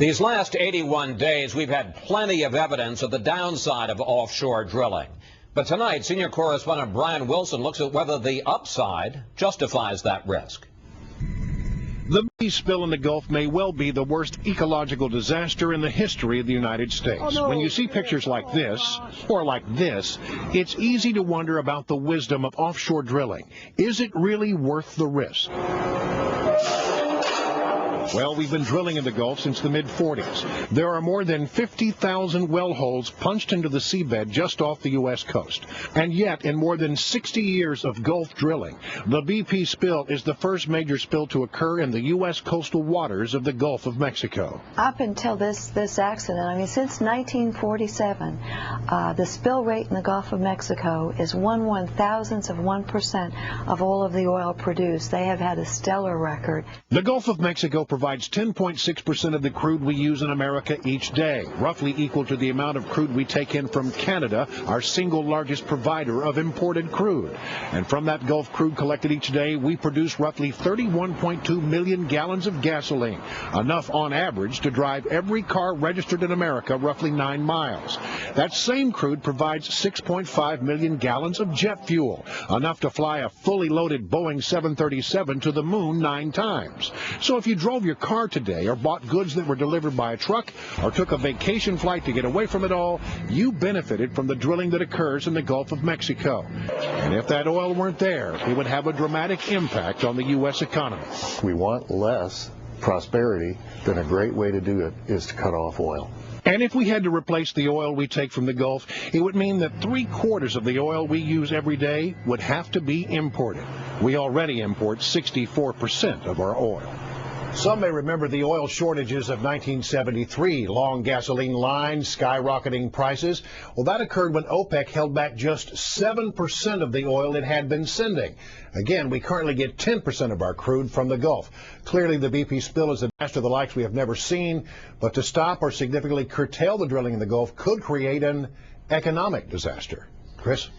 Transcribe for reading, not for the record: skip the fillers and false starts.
These last 81 days, we've had plenty of evidence of the downside of offshore drilling. But tonight, senior correspondent Brian Wilson looks at whether the upside justifies that risk. The spill in the Gulf may well be the worst ecological disaster in the history of the United States. When you see pictures like this, or like this, it's easy to wonder about the wisdom of offshore drilling. Is it really worth the risk? Well, we've been drilling in the Gulf since the mid-40s. There are more than 50,000 well holes punched into the seabed just off the U.S. coast. And yet, in more than 60 years of Gulf drilling, the BP spill is the first major spill to occur in the U.S. coastal waters of the Gulf of Mexico. Up until this accident, I mean, since 1947, the spill rate in the Gulf of Mexico is 1/1000th of 1% of all of the oil produced. They have had a stellar record. The Gulf of Mexico provides 10.6% of the crude we use in America each day, roughly equal to the amount of crude we take in from Canada, our single largest provider of imported crude. And from that Gulf crude collected each day, we produce roughly 31.2 million gallons of gasoline, enough on average to drive every car registered in America roughly 9 miles. That same crude provides 6.5 million gallons of jet fuel, enough to fly a fully loaded Boeing 737 to the moon 9 times. So if you drove your car today or bought goods that were delivered by a truck or took a vacation flight to get away from it all, you benefited from the drilling that occurs in the Gulf of Mexico. And if that oil weren't there, it would have a dramatic impact on the U.S. economy. We want less prosperity, then a great way to do it is to cut off oil. And if we had to replace the oil we take from the Gulf, it would mean that 3/4 of the oil we use every day would have to be imported. We already import 64% of our oil. Some may remember the oil shortages of 1973, long gasoline lines, skyrocketing prices. Well, that occurred when OPEC held back just 7% of the oil it had been sending. Again, we currently get 10% of our crude from the Gulf. Clearly, the BP spill is a disaster of the likes we have never seen, but to stop or significantly curtail the drilling in the Gulf could create an economic disaster. Chris?